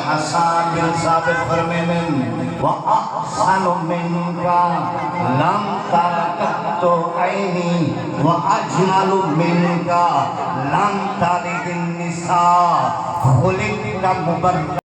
हसन बिन साबित फरमाने व अहसनु मिनका लम तलकतु ऐनी व अजमलु मिनका लम तलिदिन निसा खुलिकता मुबर्रअ